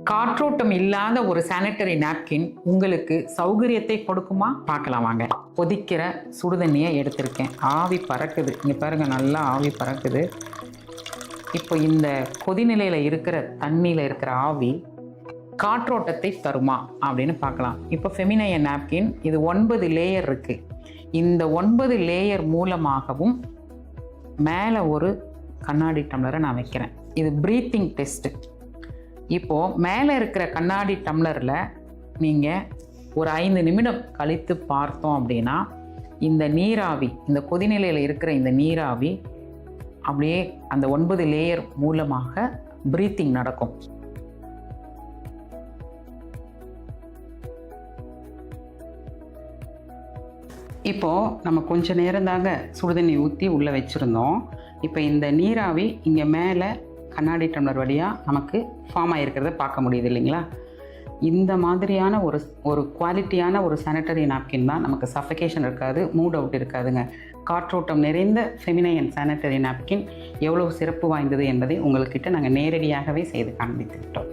காற்றோட்டம் இல்லாத ஒரு சானிட்டரி நாப்கின் உங்களுக்கு சௌகரியத்தை கொடுக்குமா? பார்க்கலாம் வாங்க. கொதிக்கிற சுடுதண்ணியை எடுத்திருக்கேன். ஆவி பறக்குது, இங்கே பாருங்கள், நல்லா ஆவி பறக்குது. இப்போ இந்த கொதிநிலையில் இருக்கிற தண்ணியில் இருக்கிற ஆவி காற்றோட்டத்தை தருமா அப்படின்னு பார்க்கலாம். இப்போ ஃபெமினைன் நாப்கின் இது 9 லேயர் இருக்குது. இந்த 9 லேயர் மூலமாகவும் மேலே ஒரு கண்ணாடி டம்ளரை நான் வைக்கிறேன். இது ப்ரீத்திங் டெஸ்ட்டு. இப்போது மேலே இருக்கிற கண்ணாடி டம்ளரில் நீங்கள் ஒரு 5 நிமிடம் கழித்து பார்த்தோம் அப்படின்னா இந்த நீராவி, இந்த கொதிநிலையில் இருக்கிற இந்த நீராவி அப்படியே அந்த 9 லேயர் மூலமாக ப்ரீத்திங் நடக்கும். இப்போது நம்ம கொஞ்சம் நேரம் தாங்க சுடுதண்ணி ஊற்றி உள்ளே வச்சுருந்தோம். இப்போ இந்த நீராவி இங்கே மேலே கண்ணாடி டம்ளர் வழியாக நமக்கு ஃபார்ம் ஆகிருக்கிறத பார்க்க முடியுது இல்லைங்களா? இந்த மாதிரியான ஒரு குவாலிட்டியான ஒரு சானிட்டரி நாப்கின் தான் நமக்கு சஃபகேஷன் இருக்காது, மூட் அவுட் இருக்காதுங்க. காற்றோட்டம் நிறைந்த ஃபெமினைன் சானிட்டரி நாப்கின் எவ்வளோ சிறப்பு வாய்ந்தது என்பதை உங்கள்கிட்ட நாங்கள் நேரடியாகவே செய்து காண்பித்துக்கிட்டோம்.